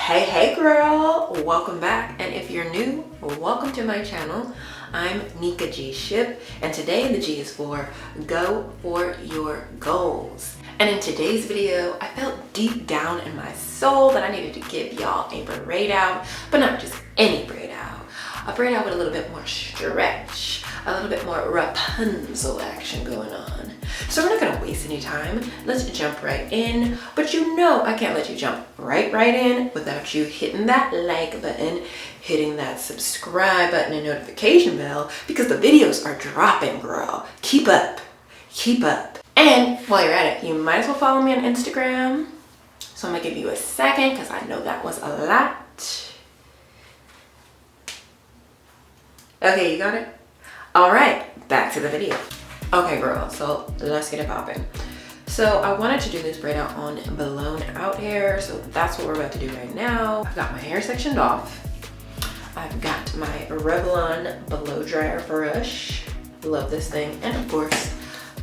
Hey girl, welcome back, and if you're new, welcome to my channel. I'm Nika G Shipp, and today the G is for go for your goals. And in today's video, I felt deep down in my soul that I needed to give y'all a braid out, but not just any braid out. A braid out with a little bit more stretch, a little bit more Rapunzel action going on. So we're not gonna waste any time. Let's jump right in. But you know I can't let you jump right in without you hitting that like button, hitting that subscribe button and notification bell, because the videos are dropping, girl. Keep up, keep up. And while you're at it, you might as well follow me on Instagram. So I'm gonna give you a second because I know that was a lot. Okay, you got it? All right, back to the video. Okay, girl, so let's get it popping. So I wanted to do this braid out on blown out hair, so that's what we're about to do right now. I've got my hair sectioned off. I've got my Revlon blow dryer brush. Love this thing. And of course,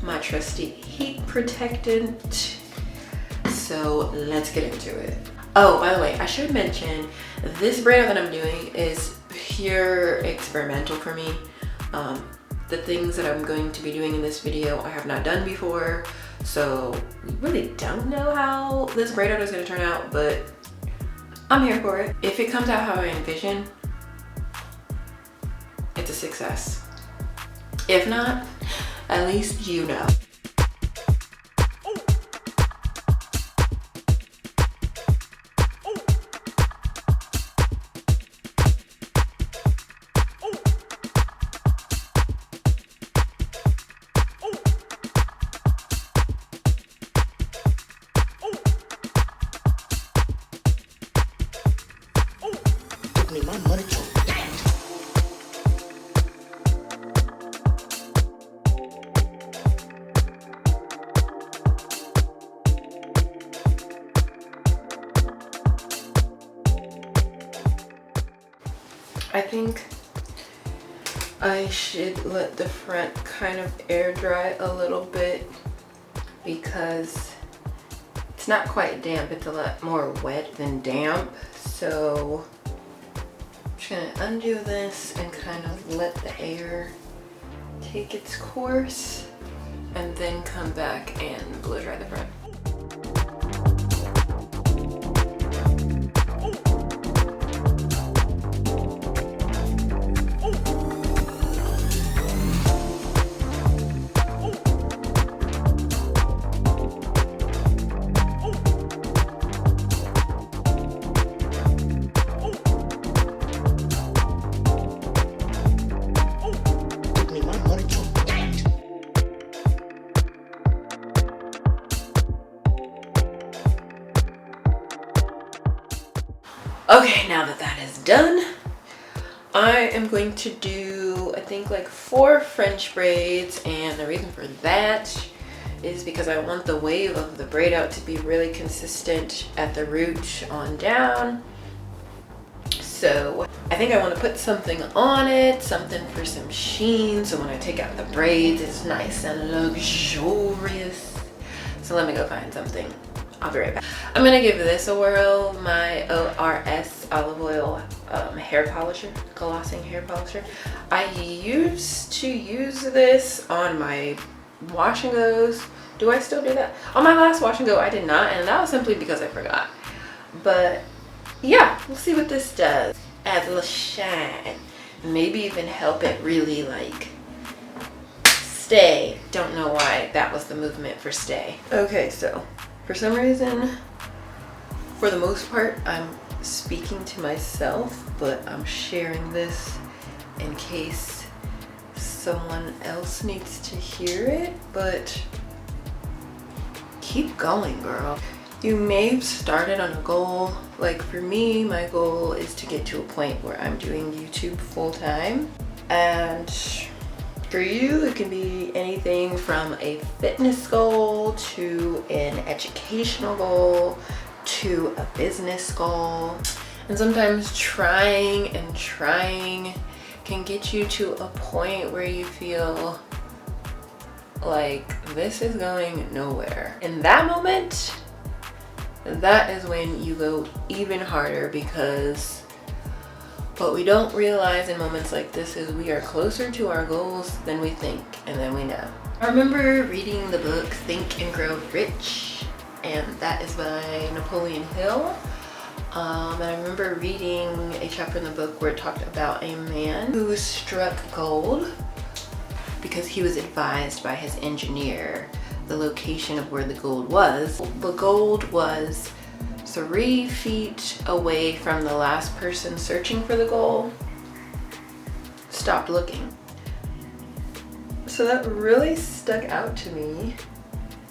my trusty heat protectant. So let's get into it. Oh, by the way, I should mention this braid out that I'm doing is pure experimental for me. The things that I'm going to be doing in this video I have not done before, so we really don't know how this braid out is going to turn out, but I'm here for it. If it comes out how I envision, it's a success. If not, at least you know. My money to I think I should let the front kind of air dry a little bit because it's not quite damp. It's a lot more wet than damp. So I'm just gonna undo this and kind of let the air take its course and then come back and blow dry the front. Okay, now that that is done, I am going to do, I think, like 4 French braids, and the reason for that is because I want the wave of the braid out to be really consistent at the root on down. So I think I want to put something on it, something for some sheen, so when I take out the braids, it's nice and luxurious. So let me go find something. I'll be right back. I'm gonna give this a whirl, my ORS olive oil hair polisher, glossing hair polisher. I used to use this on my wash and goes. Do I still do that? On my last wash and go, I did not, and that was simply because I forgot. But yeah, we'll see what this does. Add a little shine. Maybe even help it really like stay. Don't know why that was the movement for stay. Okay, so for some reason, for the most part, I'm speaking to myself, but I'm sharing this in case someone else needs to hear it. But keep going, girl. You may have started on a goal. Like for me, my goal is to get to a point where I'm doing YouTube full time. And for you, it can be anything from a fitness goal to an educational goal to a business goal. And sometimes trying and trying can get you to a point where you feel like this is going nowhere. In that moment, that is when you go even harder, because what we don't realize in moments like this is we are closer to our goals than we think and then we know. I remember reading the book Think and Grow Rich, and that is by Napoleon Hill. And I remember reading a chapter in the book where it talked about a man who struck gold because he was advised by his engineer the location of where the gold was. The gold was 3 feet away from the last person searching for the gold. Stopped looking. So that really stuck out to me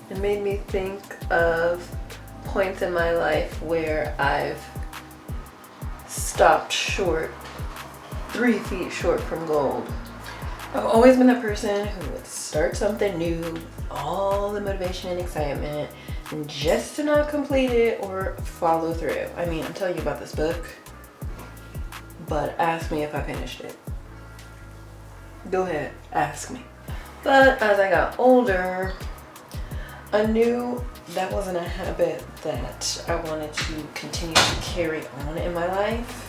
and made me think of points in my life where I've stopped short, 3 feet short from gold. I've always been the person who would start something new, all the motivation and excitement, and just to not complete it or follow through. I mean, I'm telling you about this book, but ask me if I finished it. Go ahead, ask me. But as I got older, I knew that wasn't a habit that I wanted to continue to carry on in my life.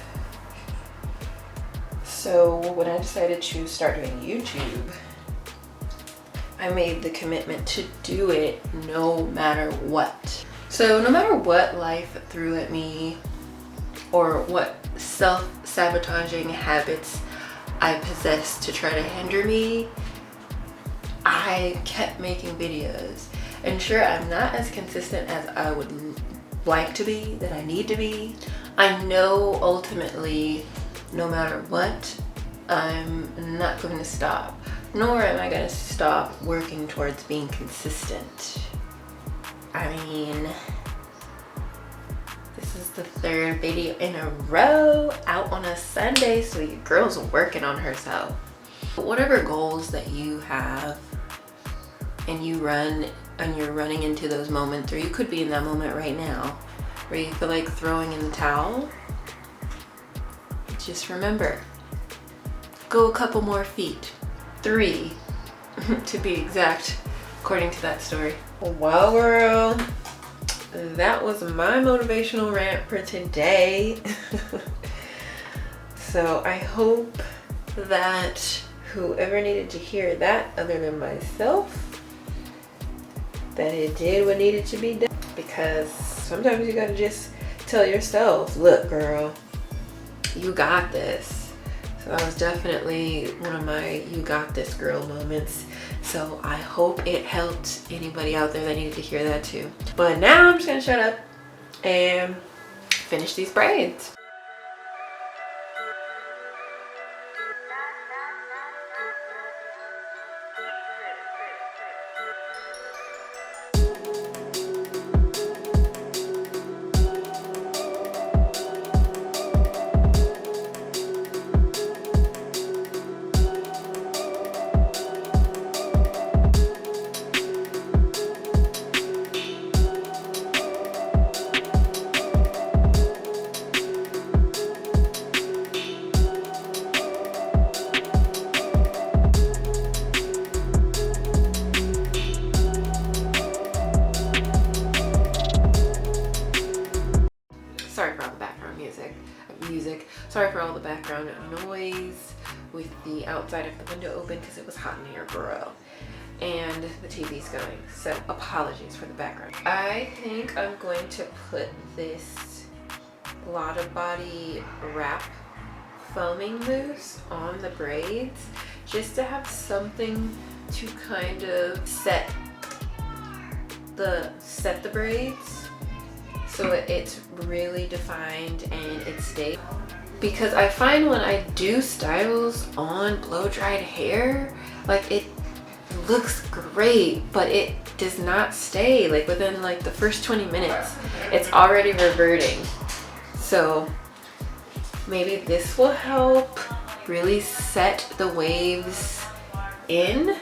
So when I decided to start doing YouTube, I made the commitment to do it no matter what. So no matter what life threw at me or what self-sabotaging habits I possessed to try to hinder me, I kept making videos. And sure, I'm not as consistent as I would like to be, that I need to be. I know ultimately, no matter what, I'm not going to stop, nor am I going to stop working towards being consistent. I mean, this is the 3rd video in a row out on a Sunday, so your girl's working on herself. Whatever goals that you have and you're running into those moments, or you could be in that moment right now where you feel like throwing in the towel, just remember, go a couple more feet. 3 to be exact, according to that story. Well, girl, that was my motivational rant for today. So I hope that whoever needed to hear that, other than myself, that it did what needed to be done. Because sometimes you gotta just tell yourself, look, girl, you got this. So that was definitely one of my you got this girl moments. So I hope it helped anybody out there that needed to hear that too. But now I'm just gonna shut up and finish these braids. Sorry for all the background music. Sorry for all the background noise with the outside of the window open because it was hot in here, girl. And the TV's going, so apologies for the background. I think I'm going to put this Lotta Body wrap foaming mousse on the braids just to have something to kind of set the braids so it's really defined and it stays. Because I find when I do styles on blow dried hair, like it looks great, but it does not stay. Like within like the first 20 minutes, it's already reverting. So maybe this will help really set the waves in.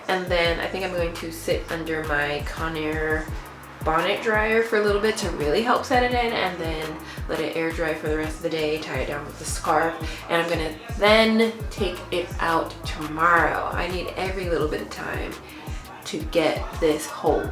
And then I think I'm going to sit under my Conair bonnet dryer for a little bit to really help set it in, and then let it air dry for the rest of the day, tie it down with a scarf, and I'm gonna then take it out tomorrow. I need every little bit of time to get this hold.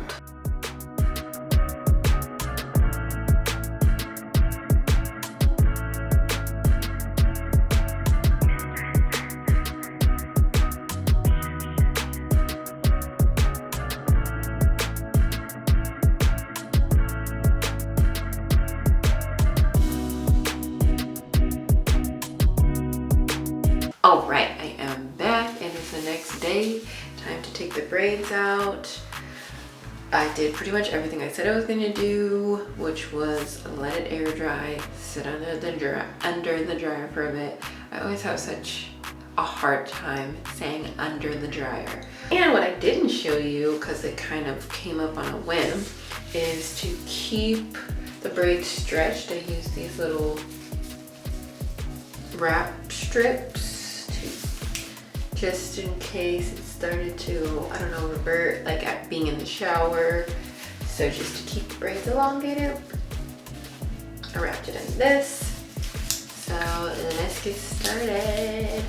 All right, I am back and it's the next day. Time to take the braids out. I did pretty much everything I said I was gonna do, which was let it air dry, sit under the dryer for a bit. I always have such a hard time saying under the dryer. And what I didn't show you, because it kind of came up on a whim, is to keep the braids stretched. I use these little wrap strips just in case it started to, I don't know, revert like at being in the shower. So just to keep the braids elongated, I wrapped it in this. So let's get started.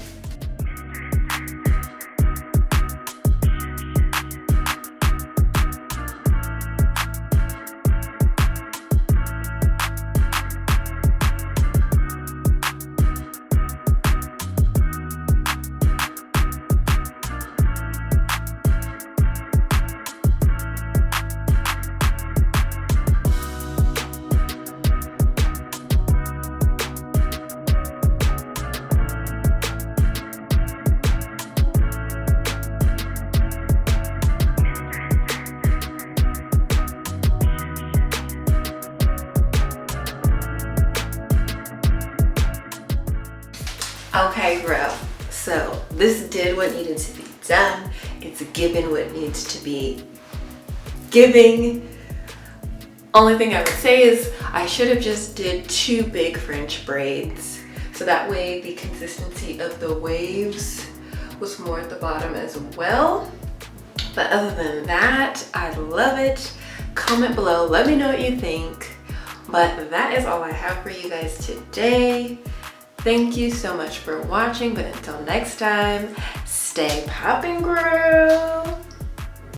Okay, Gurl, so this did what needed to be done. It's given what needs to be giving. Only thing I would say is I should have just did 2 big French braids. So that way the consistency of the waves was more at the bottom as well. But other than that, I love it. Comment below, let me know what you think. But that is all I have for you guys today. Thank you so much for watching, but until next time, stay poppin', Gurl.